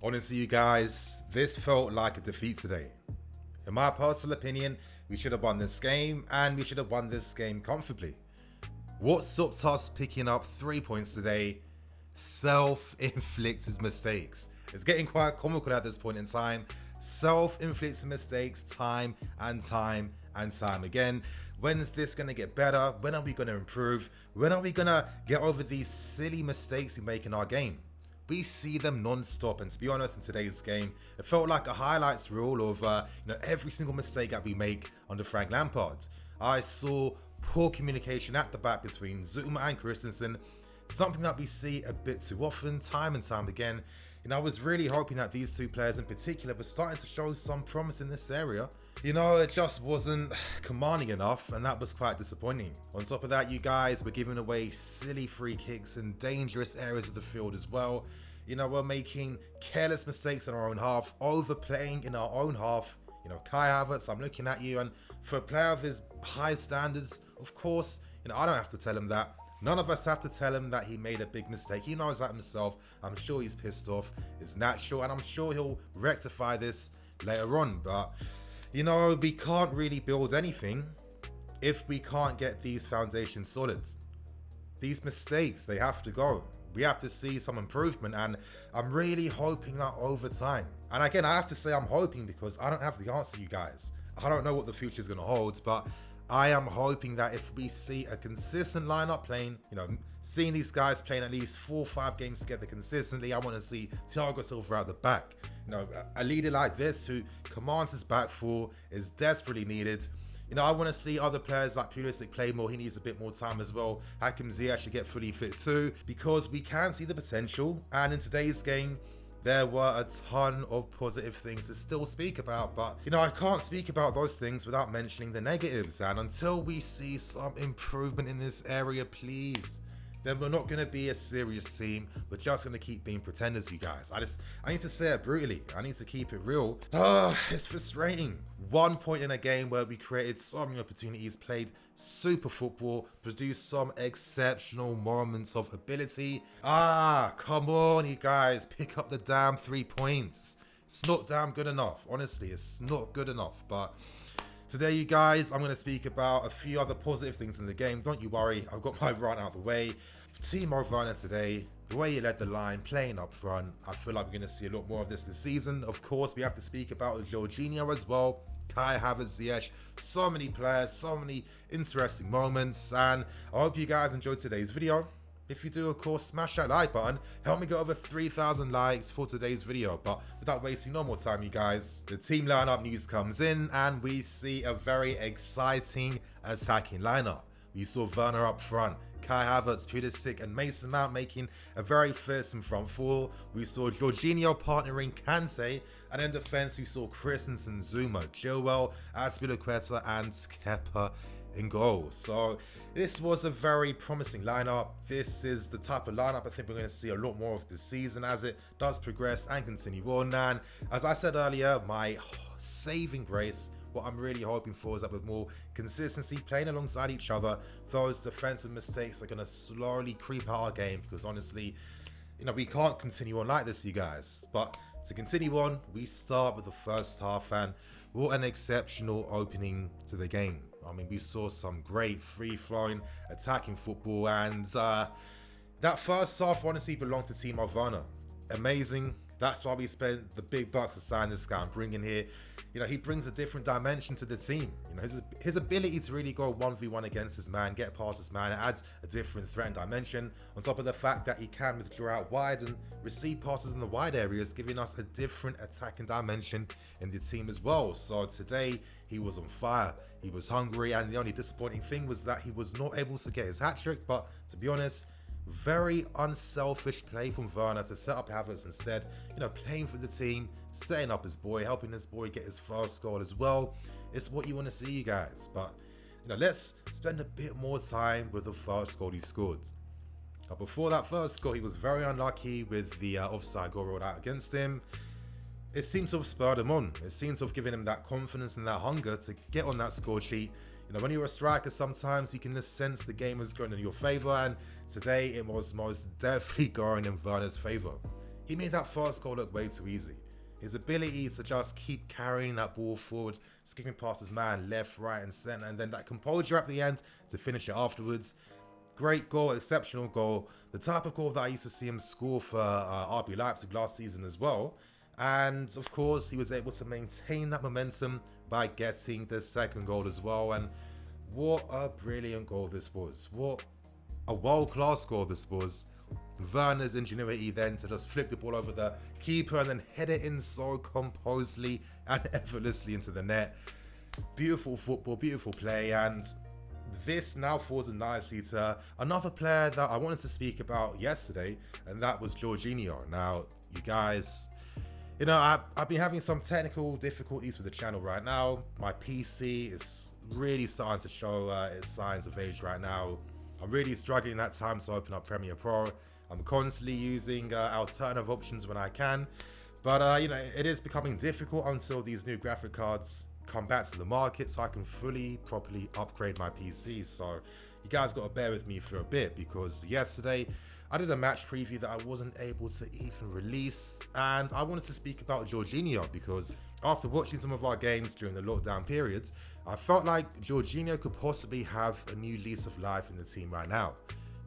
Honestly, you guys, this felt like a defeat today. In my personal opinion, we should have won this game, and we should have won this game comfortably. What stopped us picking up 3 points today? Self-inflicted mistakes. It's getting quite comical at this point in time. Self-inflicted mistakes time and time and time again. When is this going to get better? When are we going to improve? When are we going to get over these silly mistakes we make in our game? We see them non-stop, and to be honest, in today's game, it felt like a highlights reel of every single mistake that we make under Frank Lampard. I saw poor communication at the back between Zuma and Christensen, something that we see a bit too often, time and time again. I was really hoping that these two players in particular were starting to show some promise in this area. It just wasn't commanding enough, and that was quite disappointing. On top of that, you guys were giving away silly free kicks in dangerous areas of the field as well. We're making careless mistakes in our own half, overplaying in our own half. Kai Havertz, I'm looking at you, and for a player of his high standards, of course, I don't have to tell him that. None of us have to tell him that he made a big mistake. He knows that himself. I'm sure he's pissed off. It's natural, and I'm sure he'll rectify this later on. But, we can't really build anything if we can't get these foundations solid. These mistakes, they have to go. We have to see some improvement, and I'm really hoping that over time. And again, I have to say I'm hoping because I don't have the answer, you guys. I don't know what the future is going to hold, but I am hoping that if we see a consistent lineup playing, seeing these guys playing at least 4 or 5 games together consistently, I want to see Thiago Silva out the back. A leader like this who commands his back four is desperately needed. I want to see other players like Pulisic play more. He needs a bit more time as well. Hakim Ziyech should get fully fit too, because we can see the potential. And in today's game, there were a ton of positive things to still speak about, but I can't speak about those things without mentioning the negatives. And until we see some improvement in this area, please, then we're not going to be a serious team. We're just going to keep being pretenders, you guys. I need to say it brutally. I need to keep it real. It's frustrating. 1 point in a game where we created so many opportunities, played super football, produced some exceptional moments of ability. Come on, you guys. Pick up the damn 3 points. It's not damn good enough. Honestly, it's not good enough. But today, you guys, I'm going to speak about a few other positive things in the game. Don't you worry, I've got my rant out of the way. Timo Werner today, the way he led the line, playing up front, I feel like we're going to see a lot more of this season. Of course, we have to speak about Jorginho as well. Kai Havertz, Ziyech, so many players, so many interesting moments, and I hope you guys enjoyed today's video. If you do, of course, smash that like button. Help me get over 3,000 likes for today's video. But without wasting no more time, you guys, the team lineup news comes in, and we see a very exciting attacking lineup. We saw Werner up front, Kai Havertz, Pulisic, and Mason Mount making a very fearsome front four. We saw Jorginho partnering Kante, and in defense, we saw Christensen, Zuma, Chilwell, Azpilicueta, and Kepa in goal. So this was a very promising lineup. This is the type of lineup I think we're going to see a lot more of this season as it does progress and continue on. And as I said earlier, my saving grace, what I'm really hoping for is that with more consistency playing alongside each other, those defensive mistakes are going to slowly creep out our game, because honestly, we can't continue on like this, you guys. But to continue on, we start with the first half, and what an exceptional opening to the game. We saw some great free-flowing attacking football, and that first half honestly belonged to Timo Werner. Amazing. That's why we spent the big bucks to sign this guy and bring in here. He brings a different dimension to the team. His ability to really go 1v1 against his man, get past his man, it adds a different threat and dimension. On top of the fact that he can withdraw out wide and receive passes in the wide areas, giving us a different attacking dimension in the team as well. So today, he was on fire. He was hungry, and the only disappointing thing was that he was not able to get his hat-trick. But to be honest, very unselfish play from Werner to set up Havertz instead, playing for the team, setting up his boy, helping his boy get his first goal as well. It's what you want to see, you guys. But, let's spend a bit more time with the first goal he scored. Now, before that first goal, he was very unlucky with the offside goal rolled out against him. It seems to have spurred him on. It seems to have given him that confidence and that hunger to get on that score sheet. When you're a striker, sometimes you can just sense the game is going in your favour, and today it was most definitely going in Werner's favour. he made that first goal look way too easy. His ability to just keep carrying that ball forward, skipping past his man left, right and centre, and then that composure at the end to finish it afterwards. Great goal, exceptional goal. The type of goal that I used to see him score for RB Leipzig last season as well. And of course, he was able to maintain that momentum by getting the second goal as well. And what a brilliant goal this was. What a world-class goal this was. Werner's ingenuity then to just flick the ball over the keeper and then head it in so composedly and effortlessly into the net. Beautiful football, beautiful play, and this now falls in nicely to another player that I wanted to speak about yesterday, and that was Jorginho. Now, you guys, you know, I've been having some technical difficulties with the channel right now. My PC is really starting to show its signs of age right now. I'm really struggling at times to open up Premiere Pro. I'm constantly using alternative options when I can, but you know, it is becoming difficult until these new graphic cards come back to the market so I can properly upgrade my PC. So you guys got to bear with me for a bit, because yesterday I did a match preview that I wasn't able to even release, and I wanted to speak about Jorginho because after watching some of our games during the lockdown periods, I felt like Jorginho could possibly have a new lease of life in the team right now.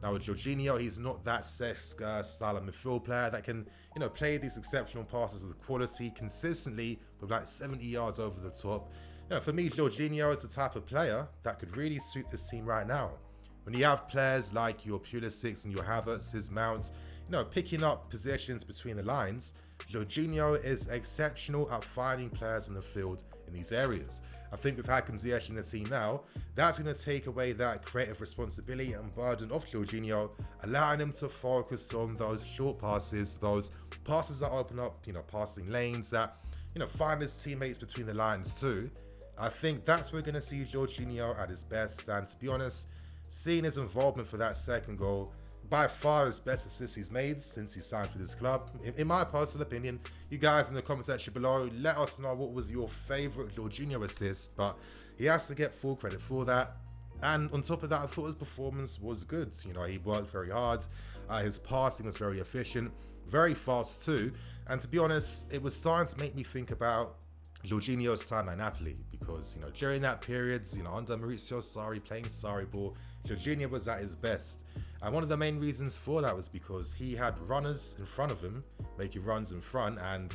Now with Jorginho, he's not that Cesc style of midfield player that can, you know, play these exceptional passes with quality consistently with like 70 yards over the top. You know, for me, Jorginho is the type of player that could really suit this team right now. When you have players like your Pulisic and your Havertz, his Mounts, you know, picking up positions between the lines, Jorginho is exceptional at finding players on the field in these areas. I think with Hakim Ziyech in the team now, that's going to take away that creative responsibility and burden of Jorginho, allowing him to focus on those short passes, those passes that open up, you know, passing lanes that, you know, find his teammates between the lines too. I think that's where we're going to see Jorginho at his best, and to be honest, seeing his involvement for that second goal, by far his best assist he's made since he signed for this club. In my personal opinion, you guys in the comment section below, let us know what was your favourite Jorginho assist, but he has to get full credit for that. And on top of that, I thought his performance was good. You know, he worked very hard, his passing was very efficient, very fast too, and to be honest, it was starting to make me think about Jorginho's time at Napoli, because, you know, during that period, you know, under Maurizio Sarri playing Sarri ball, Jorginho was at his best. And one of the main reasons for that was because he had runners in front of him, making runs in front. And,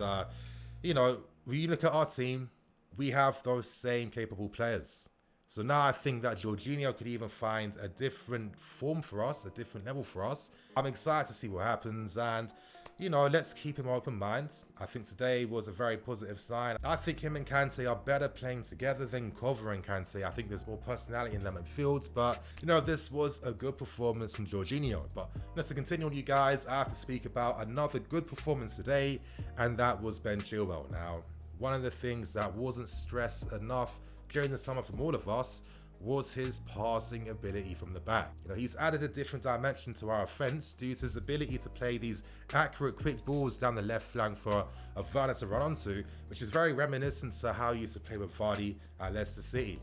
you know, when you look at our team, we have those same capable players. So now I think that Jorginho could even find a different form for us, a different level for us. I'm excited to see what happens, and, you know, let's keep him open mind. I think today was a very positive sign. I think him and Kante are better playing together than Cover and Kante. I think there's more personality in them in field, but, you know, this was a good performance from Jorginho. But, you know, to continue on, you guys, I have to speak about another good performance today, and that was Ben Chilwell. Now, one of the things that wasn't stressed enough during the summer from all of us was his passing ability from the back. You know, he's added a different dimension to our offense due to his ability to play these accurate quick balls down the left flank for a Werner to run onto, which is very reminiscent to how he used to play with Vardy at Leicester City.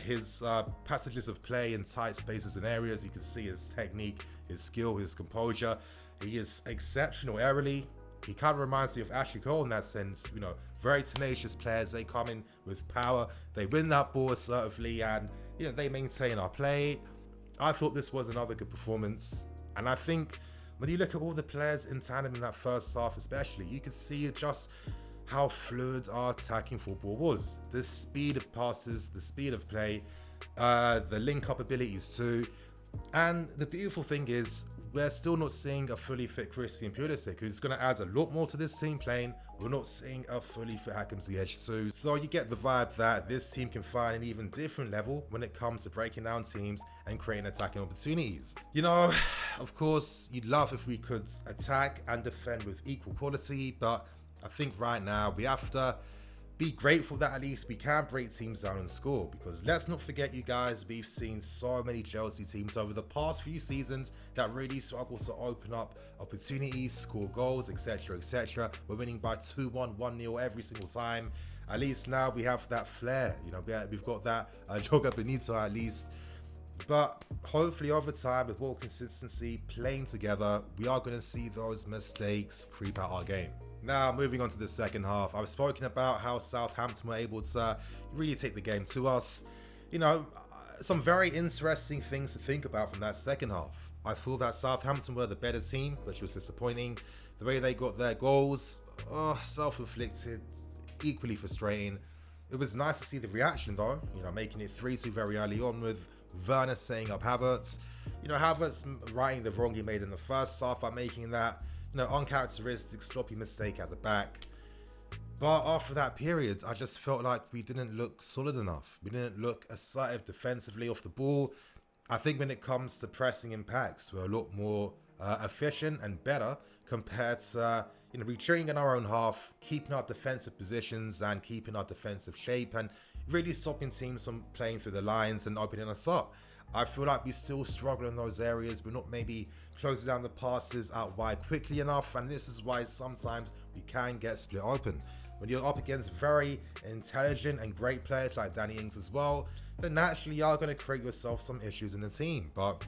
His passages of play in tight spaces and areas, you can see his technique, his skill, his composure. He is exceptional aerially. He kind of reminds me of Ashley Cole in that sense. You know, very tenacious players. They come in with power, they win that ball assertively, and, you know, they maintain our play. I thought this was another good performance, and I think when you look at all the players in tandem in that first half especially, you could see just how fluid our attacking football was. The speed of passes, the speed of play, the link-up abilities too. And the beautiful thing is, we're still not seeing a fully fit Christian Pulisic, who's going to add a lot more to this team playing. We're not seeing a fully fit Hakim Ziyech too. So you get the vibe that this team can find an even different level when it comes to breaking down teams and creating attacking opportunities. You know, of course, you'd love if we could attack and defend with equal quality, but I think right now we have to be grateful that at least we can break teams down and score, because let's not forget, you guys, we've seen so many Chelsea teams over the past few seasons that really struggle to open up opportunities, score goals, etc, etc. We're winning by 2-1, 1-0 every single time. At least now we have that flair, you know, we've got that Joga Benito at least. But hopefully over time, with more consistency, playing together, we are going to see those mistakes creep out our game. Now, moving on to the second half, I've spoken about how Southampton were able to really take the game to us. You know, some very interesting things to think about from that second half. I thought that Southampton were the better team, which was disappointing. The way they got their goals, self-inflicted, equally frustrating. It was nice to see the reaction though, making it 3-2 very early on with Werner setting up havertz. Havertz righting the wrong he made in the first half by making that, uncharacteristic sloppy mistake at the back. But after that period, I just felt like we didn't look solid enough. We didn't look assertive defensively off the ball. I think when it comes to pressing impacts, we're a lot more efficient and better compared to retreating in our own half, keeping our defensive positions and keeping our defensive shape, and really stopping teams from playing through the lines and opening us up. I feel like we still struggle in those areas. We're not maybe closing down the passes out wide quickly enough, and this is why sometimes we can get split open. When you're up against very intelligent and great players like Danny Ings as well, then naturally you are going to create yourself some issues in the team. But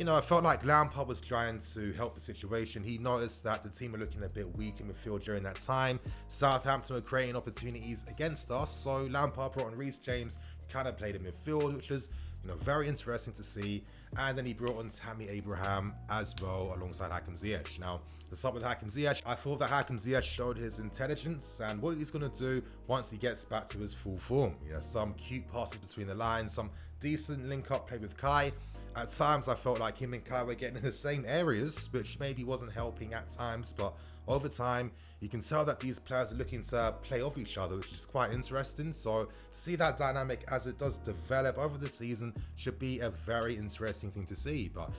I felt like Lampard was trying to help the situation. He noticed that the team were looking a bit weak in midfield during that time. Southampton were creating opportunities against us, so Lampard brought on Reece James, who kind of played in midfield, which was very interesting to see. And then he brought on Tammy Abraham as well alongside Hakim Ziyech. Now, to start with Hakim Ziyech, I thought that Hakim Ziyech showed his intelligence and what he's going to do once he gets back to his full form. Some cute passes between the lines, some decent link-up play with Kai. At times, I felt like him and Kai were getting in the same areas, which maybe wasn't helping at times, but over time, you can tell that these players are looking to play off each other, which is quite interesting. So to see that dynamic as it does develop over the season should be a very interesting thing to see. But,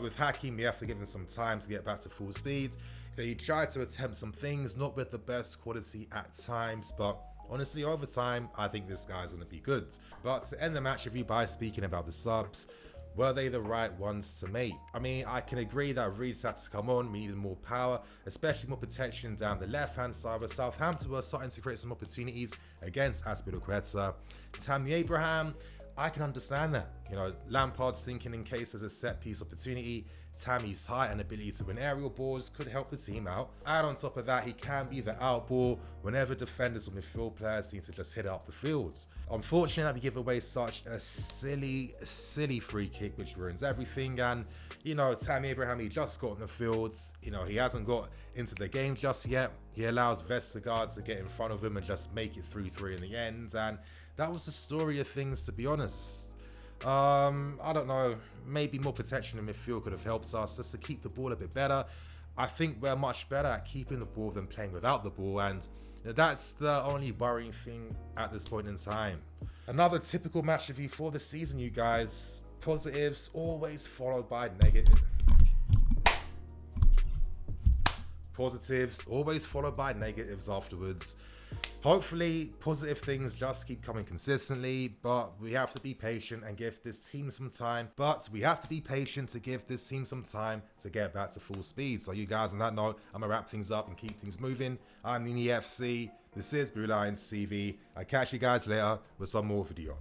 with Hakim, you have to give him some time to get back to full speed. He tried to attempt some things, not with the best quality at times, but honestly, over time, I think this guy's going to be good. But to end the match review by speaking about the subs, were they the right ones to make? I mean, I can agree that Reece had to come on. We needed more power, especially more protection down the left-hand side, where Southampton were starting to create some opportunities against Azpilicueta. Tammy Abraham, I can understand that. Lampard's thinking in case there's a set-piece opportunity, Tammy's height and ability to win aerial balls could help the team out. And on top of that, he can be the out ball whenever defenders or midfield players need to just hit it up the field. Unfortunately, we give away such a silly free kick which ruins everything. And Tammy Abraham, he just got in the fields. He hasn't got into the game just yet. He allows Vestergaard to get in front of him and just make it 3-3 in the end. And that was the story of things, to be honest. I don't know, maybe more protection in midfield could have helped us just to keep the ball a bit better. I think we're much better at keeping the ball than playing without the ball, and that's the only worrying thing at this point in time. Another typical match review for the season, you guys. Positives always followed by negative. Positives always followed by negatives afterwards. Hopefully, positive things just keep coming consistently, but we have to be patient and give this team some time. But we have to be patient to give this team some time to get back to full speed. So you guys, on that note, I'm going to wrap things up and keep things moving. I'm Nini FC. This is Blue Lions TV. I'll catch you guys later with some more videos.